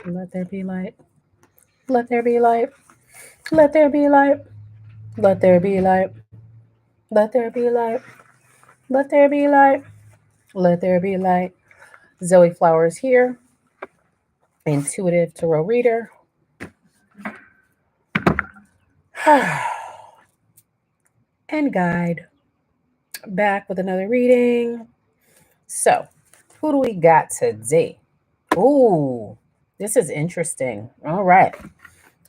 Let there be light. Let there be light. Let there be light. Let there be light. Let there be light. Let there be light. Let there be light. Zoe Flowers here, intuitive tarot reader. And guide. Back with another reading. So, who do we got today? Ooh, this is interesting. All right.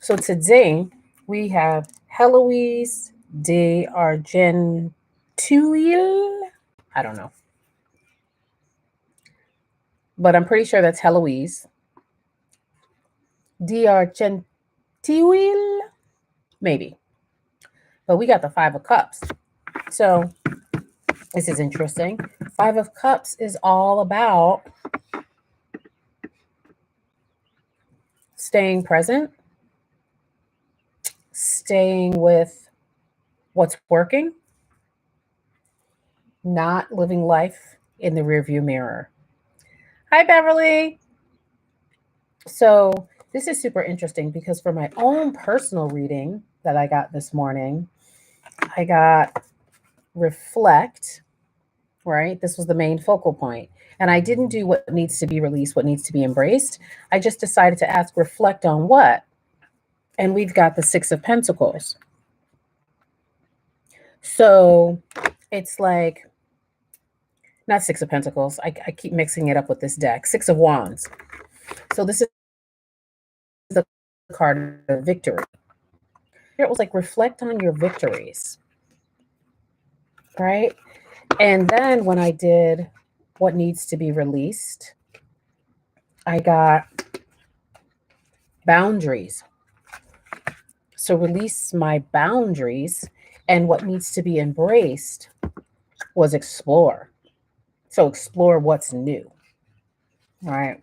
So today we have Héloïse de Argenteuil. I don't know. But I'm pretty sure that's Héloïse de Argenteuil. Maybe. But we got the Five of Cups. So this is interesting. Five of Cups is all about staying present, staying with what's working, not living life in the rearview mirror. Hi, Beverly. So this is super interesting because for my own personal reading that I got this morning, I got reflect, right? This was the main focal point. And I didn't do what needs to be released, what needs to be embraced. I just decided to ask, reflect on what? And we've got the Six of Pentacles. So it's like, not Six of Pentacles. I keep mixing it up with this deck. Six of Wands. So this is the card of victory. Here it was like, reflect on your victories. Right? And then when I did what needs to be released, I got boundaries. So release my boundaries, and what needs to be embraced was explore. So explore what's new, right?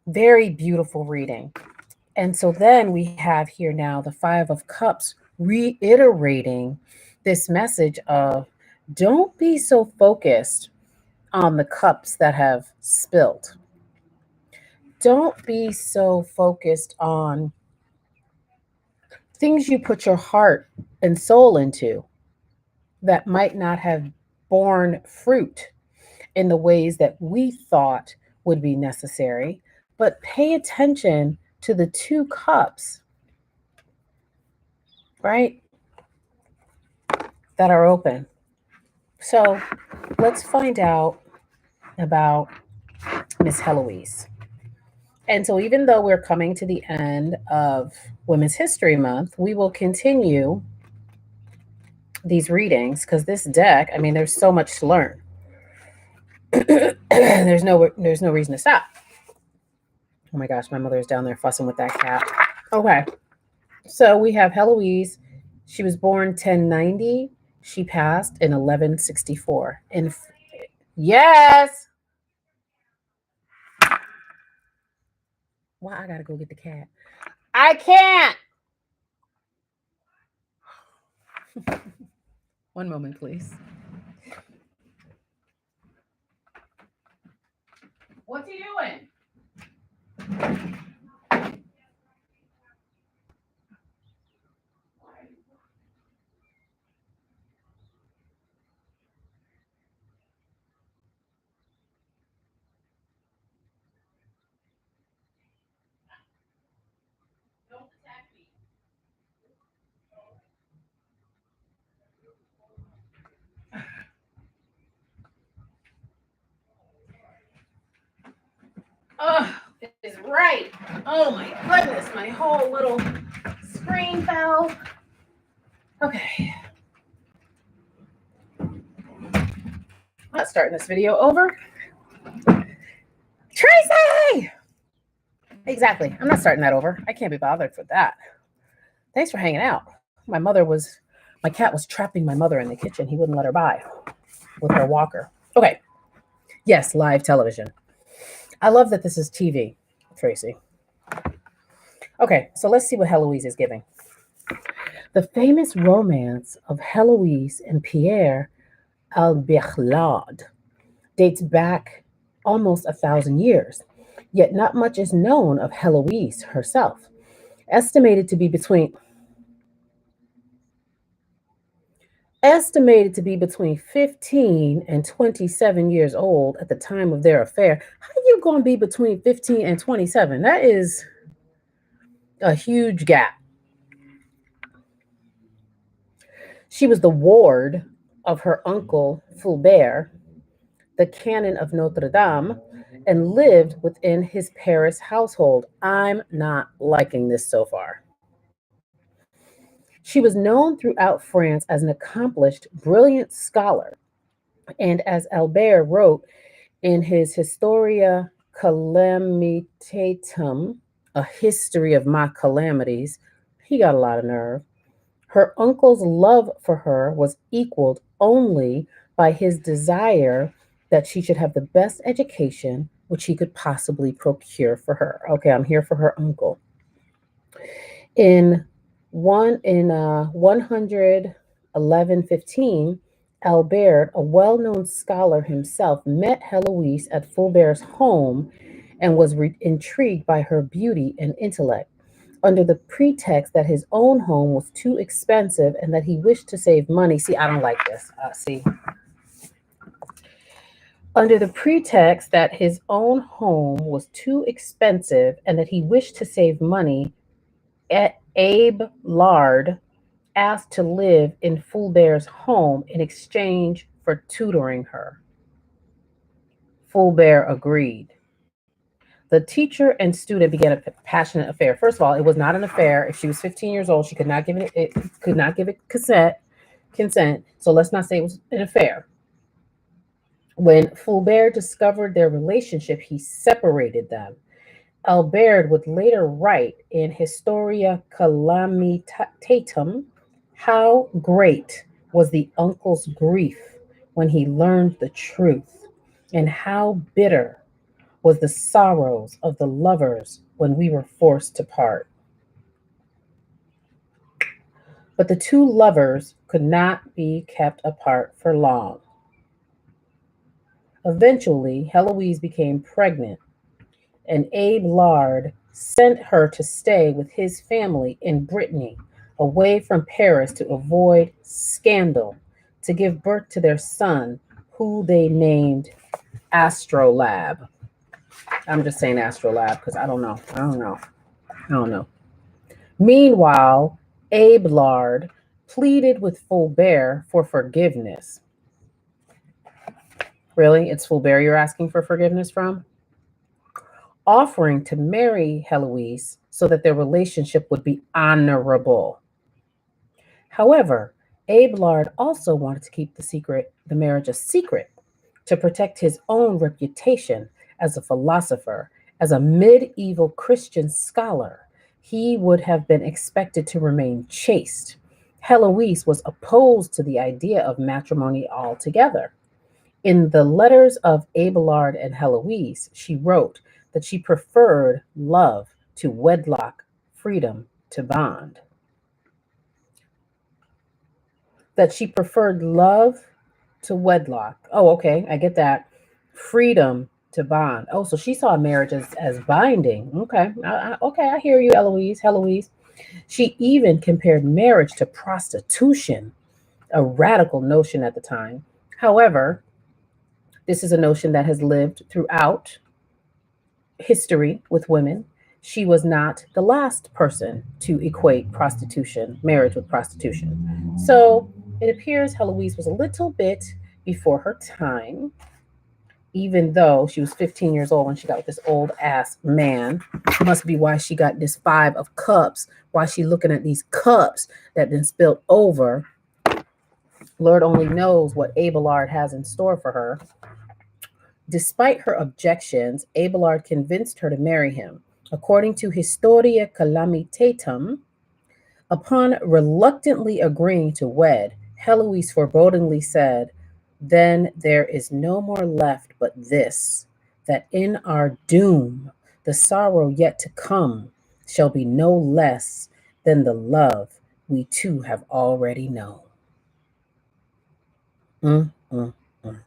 Very beautiful reading. And so then we have here now the Five of Cups reiterating this message of don't be so focused on the cups that have spilled. Don't be so focused on things you put your heart and soul into that might not have borne fruit in the ways that we thought would be necessary, but pay attention to the two cups, right, that are open. So let's find out about Miss Héloïse. And so even though we're coming to the end of Women's History Month, we will continue these readings because this deck, I mean, there's so much to learn. there's no reason to stop. Oh my gosh, my mother is down there fussing with that cat. Okay. So we have Héloïse. She was born 1090. She passed in 1164. And yes. Why I gotta go get the cat? I can't. One moment, please. What's he doing? Don't attack me. Oh, it is right. Oh my goodness, my whole little screen fell. Okay. I'm not starting this video over. Tracy! Exactly. I'm not starting that over. I can't be bothered with that. Thanks for hanging out. My cat was trapping my mother in the kitchen. He wouldn't let her by with her walker. Okay. Yes, live television. I love that this is TV, Tracy. Okay, so let's see what Héloïse is giving. The famous romance of Héloïse and Pierre Albechlade dates back almost 1,000 years. Yet not much is known of Heloise herself, estimated to be between estimated to be between 15 and 27 years old at the time of their affair. How you going to be between 15 and 27? That is a huge gap. She was the ward of her uncle Fulbert, the canon of Notre Dame, and lived within his Paris household. I'm not liking this so far. She was known throughout France as an accomplished, brilliant scholar, and as Albert wrote in his Historia Calamitatum, a history of my calamities, he got a lot of nerve. Her uncle's love for her was equaled only by his desire that she should have the best education which he could possibly procure for her. Okay, I'm here for her uncle. In 11115, Albert, a well-known scholar himself, met Heloise at Fulbert's home and was intrigued by her beauty and intellect. Under the pretext that his own home was too expensive and that he wished to save money. See, I don't like this. Under the pretext that his own home was too expensive and that he wished to save money, Abe Lard asked to live in Fulbert's home in exchange for tutoring her. Fulbert agreed. The teacher and student began a passionate affair. First of all, it was not an affair. If she was 15 years old, she could not give it could not give it consent. So let's not say it was an affair. When Fulbert discovered their relationship, he separated them. Albert would later write in Historia Calamitatum how great was the uncle's grief when he learned the truth, and how bitter was the sorrows of the lovers when we were forced to part. But the two lovers could not be kept apart for long. Eventually, Heloise became pregnant, and Abe Lard sent her to stay with his family in Brittany, away from Paris to avoid scandal, to give birth to their son, who they named Astrolabe. I'm just saying Astrolabe because I don't know. I don't know. I don't know. Meanwhile, Abelard pleaded with Fulbert for forgiveness. Really? It's Fulbert you're asking for forgiveness from? Offering to marry Heloise so that their relationship would be honorable. However, Abelard also wanted to keep the marriage a secret, to protect his own reputation as a philosopher, as a medieval Christian scholar. He would have been expected to remain chaste. Heloise was opposed to the idea of matrimony altogether. In the letters of Abelard and Heloise, she wrote that she preferred love to wedlock, freedom to bond. That she preferred love to wedlock. Oh, okay, I get that. Freedom to bond. Oh, so she saw marriage as binding. Okay, okay, I hear you, Eloise. Heloise. She even compared marriage to prostitution, a radical notion at the time. However, this is a notion that has lived throughout history with women. She was not the last person to equate prostitution, marriage with prostitution. So it appears Heloise was a little bit before her time, even though she was 15 years old when she got with this old ass man. Must be why she got this 5 of cups, why she looking at these cups that been spilled over. Lord only knows what Abelard has in store for her. Despite her objections, Abelard convinced her to marry him. According to Historia Calamitatum, upon reluctantly agreeing to wed, Heloise forebodingly said, "Then there is no more left but this, that in our doom the sorrow yet to come shall be no less than the love we two have already known." Mm, mm, mm.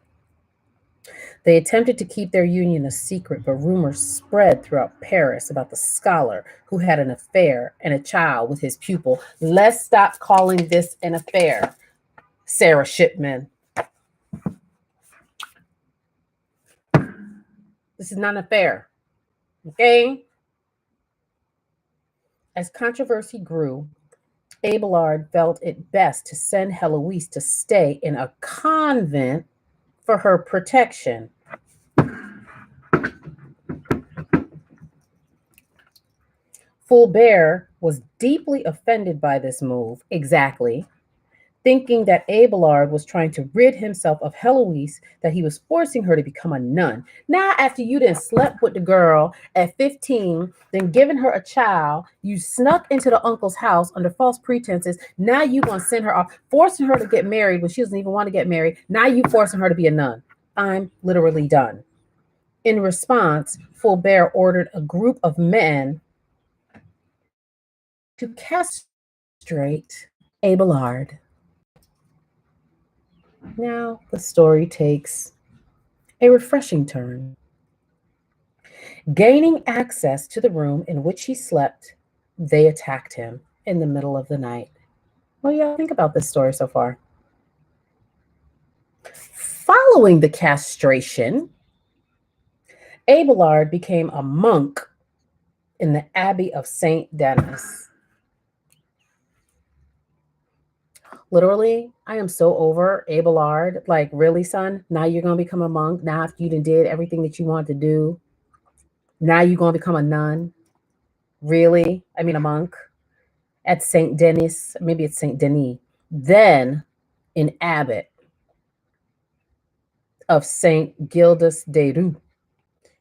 They attempted to keep their union a secret, but rumors spread throughout Paris about the scholar who had an affair and a child with his pupil. Let's stop calling this an affair, Sarah Shipman. This is not an affair, okay? As controversy grew, Abelard felt it best to send Heloise to stay in a convent for her protection. Fulbert was deeply offended by this move, exactly, thinking that Abelard was trying to rid himself of Heloise, that he was forcing her to become a nun. Now, after you then slept with the girl at 15, then given her a child, you snuck into the uncle's house under false pretenses. Now you want to send her off, forcing her to get married when she doesn't even want to get married. Now you forcing her to be a nun. I'm literally done. In response, Fulbert ordered a group of men to castrate Abelard. Now the story takes a refreshing turn. Gaining access to the room in which he slept, they attacked him in the middle of the night. What do y'all think about this story so far? Following the castration, Abelard became a monk in the Abbey of St. Denis. Literally, I am so over Abelard. Like, really, son? Now you're going to become a monk? Now after you did everything that you wanted to do? Now you're going to become a nun? Really? I mean, a monk? At St. Denis, maybe it's St. Denis. Then an abbot of St. Gildas de Rue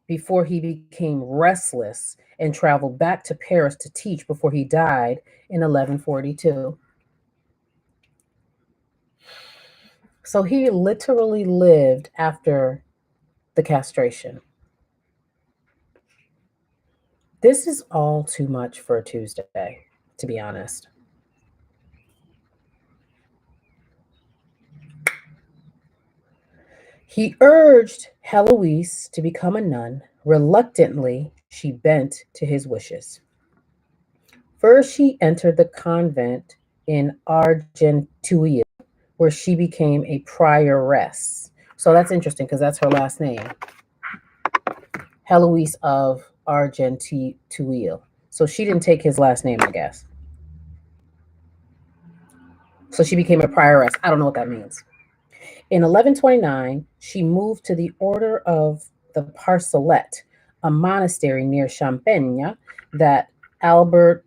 before he became restless and traveled back to Paris to teach before he died in 1142. So he literally lived after the castration. This is all too much for a Tuesday, to be honest. He urged Heloise to become a nun. Reluctantly, she bent to his wishes. First, she entered the convent in Argenteuil, where she became a prioress. So that's interesting because that's her last name, Héloïse of Argenteuil. So she didn't take his last name, I guess. So she became a prioress. I don't know what that means. In 1129, she moved to the Order of the Parcelet, a monastery near Champagne that Albert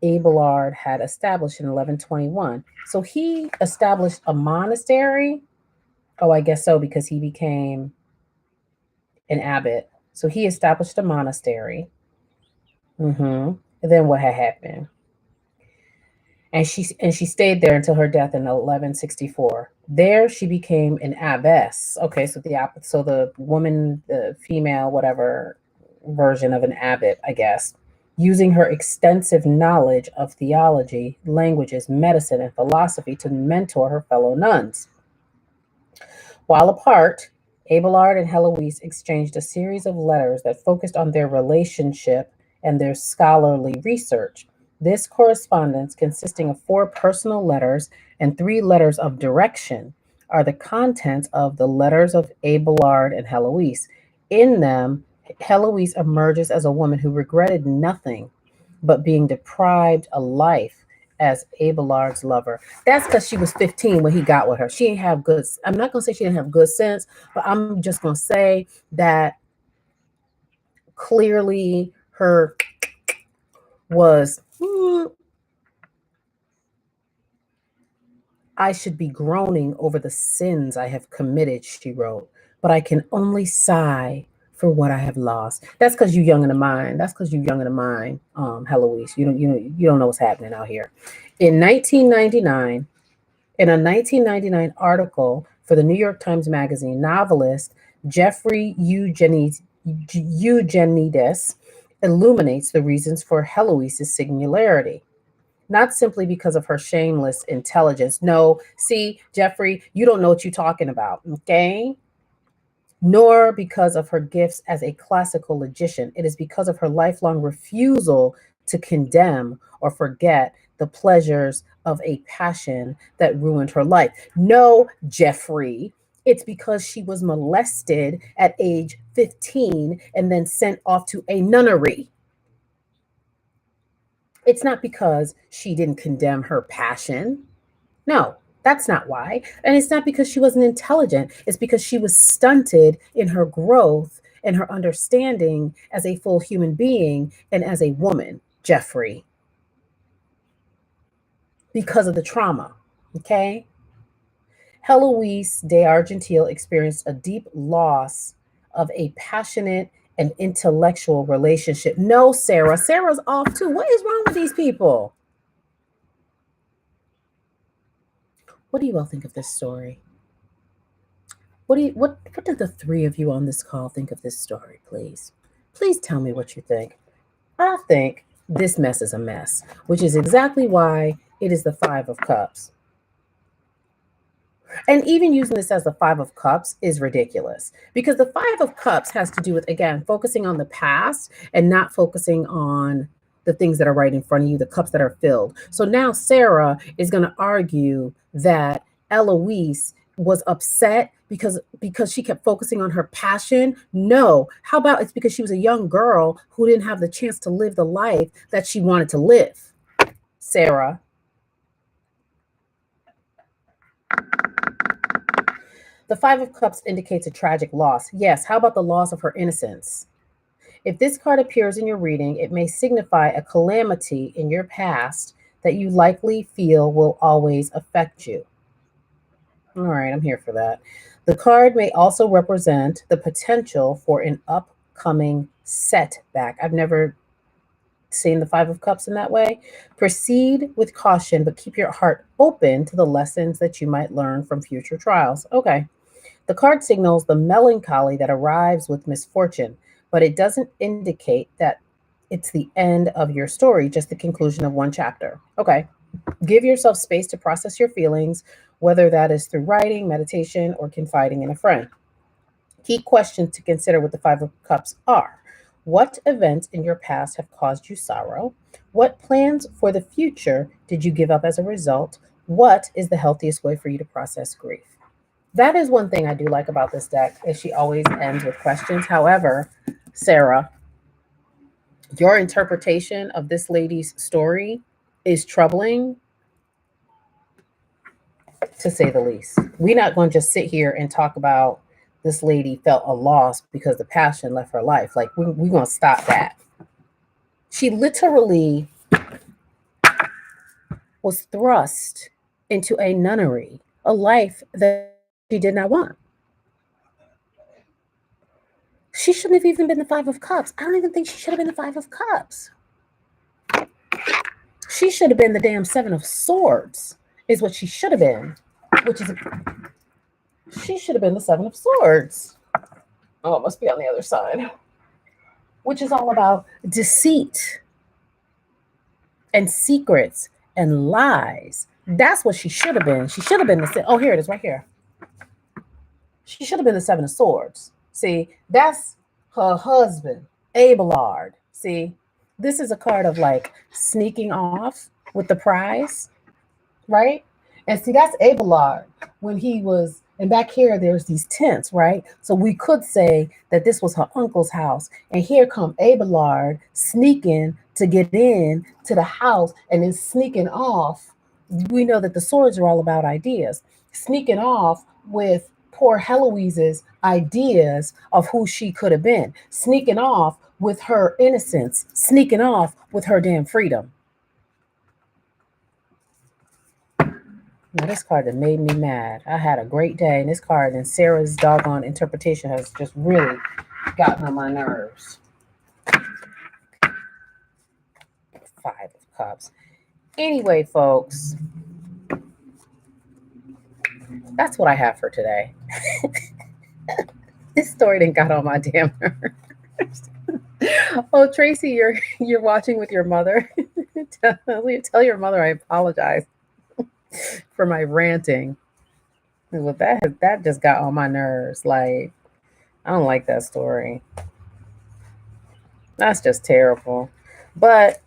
Abelard had established in 1121. So he established a monastery. Oh, I guess so, because he became an abbot. So he established a monastery. And then what had happened? And she stayed there until her death in 1164. There she became an abbess. Okay, so the woman, the female, whatever version of an abbot, I guess, using her extensive knowledge of theology, languages, medicine, and philosophy to mentor her fellow nuns. While apart, Abelard and Heloise exchanged a series of letters that focused on their relationship and their scholarly research. This correspondence, consisting of 4 personal letters and 3 letters of direction, are the contents of the letters of Abelard and Heloise. In them, Heloise emerges as a woman who regretted nothing but being deprived a life as Abelard's lover. That's because she was 15 when he got with her. She didn't have good, I'm not going to say she didn't have good sense, but I'm just going to say that clearly her was, I should be groaning over the sins I have committed, she wrote, but I can only sigh for what I have lost. That's because you're young in the mind. That's because you're young in the mind, Heloise. You don't know what's happening out here. In 1999, in a 1999 article for the New York Times Magazine, novelist Jeffrey Eugenides illuminates the reasons for Heloise's singularity. Not simply because of her shameless intelligence. No, see, Jeffrey, you don't know what you're talking about, okay? nor because of her gifts as a classical logician. It is because of her lifelong refusal to condemn or forget the pleasures of a passion that ruined her life. No, Jeffrey, it's because she was molested at age 15 and then sent off to a nunnery. It's not because she didn't condemn her passion. No, that's not why. And it's not because she wasn't intelligent. It's because she was stunted in her growth and her understanding as a full human being and as a woman, Jeffrey, because of the trauma. Okay? Heloise de Argentile experienced a deep loss of a passionate and intellectual relationship. No, Sarah. Sarah's off too. What is wrong with these people? What do you all think of this story? What did the three of you on this call think of this story, please? Please tell me what you think. I think this mess is a mess, which is exactly why it is the 5 of Cups. And even using this as the 5 of Cups is ridiculous because the 5 of Cups has to do with, again, focusing on the past and not focusing on the things that are right in front of you, the cups that are filled. So now Sarah is going to argue that Eloise was upset because she kept focusing on her passion. No, how about it's because she was a young girl who didn't have the chance to live the life that she wanted to live. Sarah, the 5 of Cups indicates a tragic loss. Yes, how about the loss of her innocence? If this card appears in your reading, it may signify a calamity in your past that you likely feel will always affect you. All right, I'm here for that. The card may also represent the potential for an upcoming setback. I've never seen the 5 of Cups in that way. Proceed with caution, but keep your heart open to the lessons that you might learn from future trials. Okay. The card signals the melancholy that arrives with misfortune, but it doesn't indicate that it's the end of your story, just the conclusion of one chapter. Okay. Give yourself space to process your feelings, whether that is through writing, meditation, or confiding in a friend. Key questions to consider with the 5 of Cups are: what events in your past have caused you sorrow? What plans for the future did you give up as a result? What is the healthiest way for you to process grief? That is one thing I do like about this deck is she always ends with questions. However, Sarah, your interpretation of this lady's story is troubling, to say the least. We're not going to just sit here and talk about this lady felt a loss because the passion left her life. Like, we're going to stop that. She literally was thrust into a nunnery, a life that she did not want. She shouldn't have even been the 5 of Cups. I don't even think she should have been the 5 of Cups. She should have been the damn 7 of Swords, is what she should have been. Which is, she should have been the 7 of Swords. Oh, it must be on the other side. Which is all about deceit and secrets and lies. That's what she should have been. She should have been the, oh, here it is right here. She should have been the 7 of Swords. See, that's her husband, Abelard. See, this is a card of like sneaking off with the prize, right? And see, that's Abelard when he was, and back here, there's these tents, right? So we could say that this was her uncle's house. And here come Abelard sneaking to get in to the house and then sneaking off. We know that the swords are all about ideas. Sneaking off with poor Heloise's ideas of who she could have been. Sneaking off with her innocence. Sneaking off with her damn freedom. Now, this card that made me mad. I had a great day, and this card and Sarah's doggone interpretation has just really gotten on my nerves. 5 of Cups. Anyway, folks, that's what I have for today. This story didn't got on my damn nerves. Oh, Tracy, you're watching with your mother. Tell your mother I apologize for my ranting. Well, that just got on my nerves. Like, I don't like that story. That's just terrible. But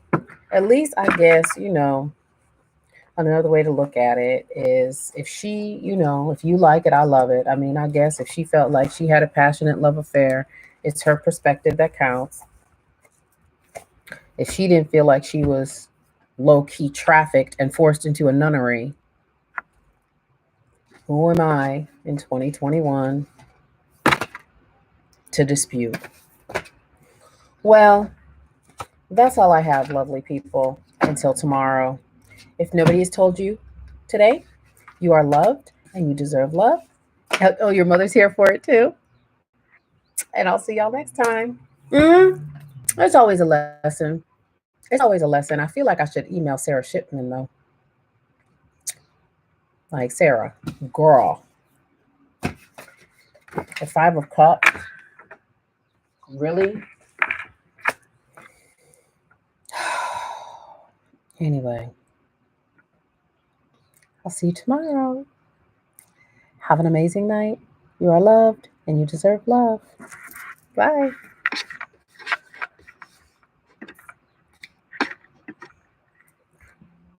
at least I guess, another way to look at it is if she, if you like it, I love it. I mean, I guess if she felt like she had a passionate love affair, it's her perspective that counts. If she didn't feel like she was low key trafficked and forced into a nunnery, who am I in 2021 to dispute? Well, that's all I have, lovely people. Until tomorrow. If nobody has told you today, you are loved and you deserve love. Oh, your mother's here for it too. And I'll see y'all next time. Mm, it's always a lesson. It's always a lesson. I feel like I should email Sarah Shipman though. Like, Sarah, girl, the Five of Cups, really? Anyway, I'll see you tomorrow. Have an amazing night. You are loved and you deserve love. Bye.